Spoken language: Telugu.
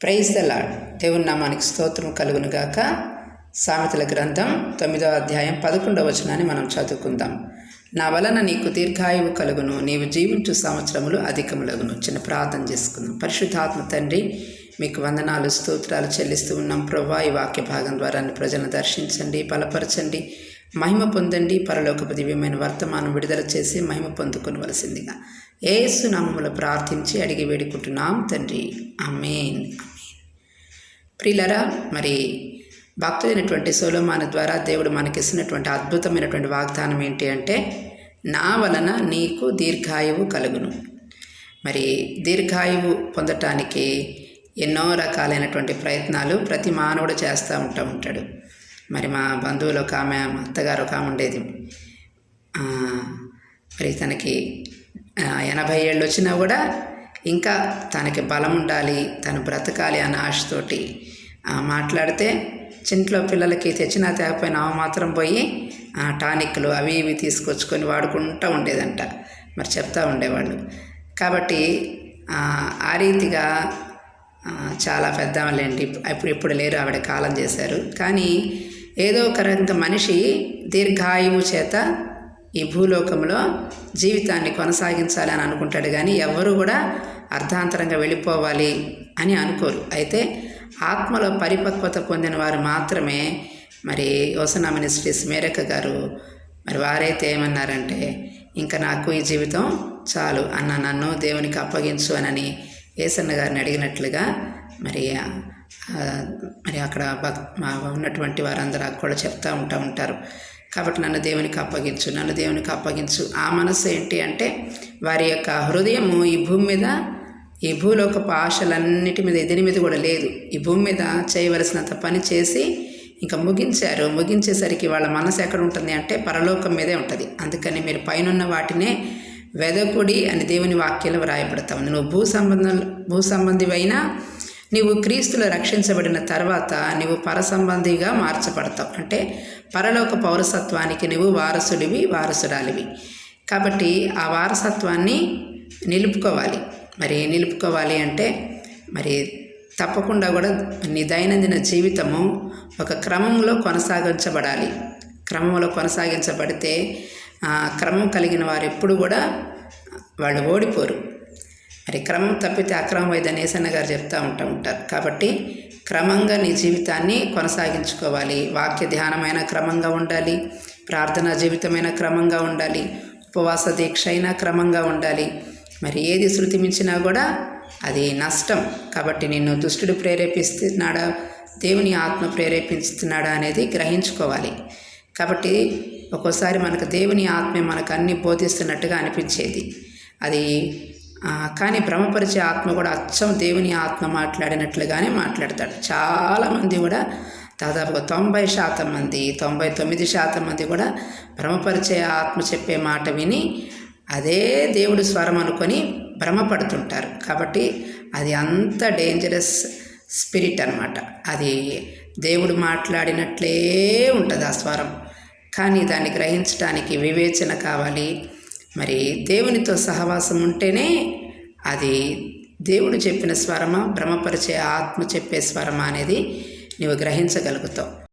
Praise the lord. దేవుని నామానికి స్తోత్రం కలుగును గాక. సామెతల గ్రంథం 9వ అధ్యాయం 11వ వచనాన్ని మనం చదువుకుందాం. నా వలన నీకు దీర్ఘాయువు కలుగును, నీవు జీవించు సంవత్సరములు అధికములగును. చిన్న ప్రార్థన చేసుకుందాం. పరిశుద్ధాత్మ తండ్రి, మీకు వందనాలు స్తోత్రాలు చెల్లిస్తూ ఉన్నాం ప్రభువా. ఈ వాక్య భాగం ద్వారా ప్రజలను దర్శించండి, బలపరచండి, మహిమ పొందండి. పరలోకపు దివ్యమైన వర్తమానం విడుదల చేసి మహిమ పొందుకొనవలసిందిగా యేసు నామములో ప్రార్థించి అడిగి వేడుకుంటున్నాం తండ్రి, ఆమేన్. ప్రియులారా, మరి భక్తుడైనటువంటి సొలొమోను ద్వారా దేవుడు మనకిస్తున్నటువంటి అద్భుతమైనటువంటి వాగ్దానం ఏంటి అంటే, నా వలన నీకు దీర్ఘాయువు కలుగును. మరి దీర్ఘాయువు పొందటానికి ఎన్నో రకాలైనటువంటి ప్రయత్నాలు ప్రతి మానవుడు చేస్తూ ఉంటాడు. మరి మా బంధువులు ఒక ఆమె, మా అత్తగారు ఒక ఆమె ఉండేది. మరి తనకి 80 ఏళ్ళు వచ్చినా కూడా ఇంకా తనకి బలం ఉండాలి, తను బ్రతకాలి అన్న ఆశతోటి మాట్లాడితే చింట్లో పిల్లలకి తెచ్చినా తేకపోయినా మాత్రం పోయి టానిక్లు అవి ఇవి తీసుకొచ్చుకొని వాడుకుంటూ ఉండేదంట. మరి చెప్తూ ఉండేవాళ్ళు. కాబట్టి ఆ రీతిగా చాలా పెద్దవాళ్ళేంటి, ఇప్పుడు లేరు, ఆవిడ కాలం చేశారు. కానీ ఏదో ఒక రకంగా మనిషి దీర్ఘాయువు చేత ఈ భూలోకంలో జీవితాన్ని కొనసాగించాలి అని అనుకుంటాడు. కానీ ఎవరు కూడా అర్ధాంతరంగా వెళ్ళిపోవాలి అని అనుకోరు. అయితే ఆత్మలో పరిపక్వత పొందిన వారు మాత్రమే, మరి హోసన్నా మినిస్ట్రీస్ మేరక్క గారు, మరి వారైతే ఏమన్నారంటే, ఇంకా నాకు ఈ జీవితం చాలు అన్న, నన్ను దేవునికి అప్పగించు అని యేసన్న గారిని అడిగినట్లుగా మరి అక్కడ ఉన్నటువంటి వారందరూ కూడా చెప్తూ ఉంటారు. కాబట్టి నన్ను దేవునికి అప్పగించు. ఆ మనసు ఏంటి అంటే, వారి యొక్క హృదయము ఈ భూమి మీద, ఈ భూలోకపు ఆశలన్నిటి మీద, దీని మీద కూడా లేదు. ఈ భూమి మీద చేయవలసినంత పని చేసి ఇంకా ముగించేసరికి వాళ్ళ మనసు ఎక్కడ ఉంటుంది అంటే పరలోకం మీదే ఉంటుంది. అందుకని మీరు పైనున్న వాటినే వెదకుడి అని దేవుని వాక్యాలు వ్రాయబడతావు. నువ్వు భూ సంబంధివైనా నీవు క్రీస్తులో రక్షించబడిన తర్వాత నీవు పరసంబంధిగా మార్చబడతావు. అంటే పరలోక పౌరసత్వానికి నువ్వు వారసురాలివి. కాబట్టి ఆ వారసత్వాన్ని నిలుపుకోవాలి అంటే మరి తప్పకుండా కూడా నీ దైనందిన జీవితము ఒక క్రమంలో కొనసాగించబడితే క్రమం కలిగిన వారు ఎప్పుడు కూడా వాళ్ళు ఓడిపోరు. మరి క్రమం తప్పితే అక్రమం వైద్యని యేసన్న గారు చెప్తూ ఉంటారు. కాబట్టి క్రమంగా నీ జీవితాన్ని కొనసాగించుకోవాలి. వాక్య ధ్యానమైన క్రమంగా ఉండాలి, ప్రార్థనా జీవితమైన క్రమంగా ఉండాలి, ఉపవాస దీక్ష అయినా క్రమంగా ఉండాలి. మరి ఏది శృతి మించినా కూడా అది నష్టం. కాబట్టి నిన్ను దుష్టుడు ప్రేరేపిస్తున్నాడా, దేవుని ఆత్మ ప్రేరేపిస్తున్నాడా అనేది గ్రహించుకోవాలి. కాబట్టి ఒక్కోసారి మనకు దేవుని ఆత్మే మనకు అన్నీ బోధిస్తున్నట్టుగా అనిపించేది అది, కానీ భ్రమపరిచే ఆత్మ కూడా అచ్చం దేవుని ఆత్మ మాట్లాడినట్లుగానే మాట్లాడతాడు. చాలామంది కూడా దాదాపుగా 90% మంది, 99% మంది కూడా భ్రమపరిచే ఆత్మ చెప్పే మాట విని అదే దేవుడు స్వరం అనుకొని భ్రమపడుతుంటారు. కాబట్టి అది అంత డేంజరస్ స్పిరిట్ అన్నమాట. అది దేవుడు మాట్లాడినట్లే ఉంటుంది ఆ స్వరం. కానీ దాన్ని గ్రహించడానికి వివేచన కావాలి. మరి దేవునితో సహవాసం ఉంటేనే అది దేవుడు చెప్పిన స్వరమా, భ్రమపరిచే ఆత్మ చెప్పే స్వరమా అనేది నీవు గ్రహించగలుగుతావు.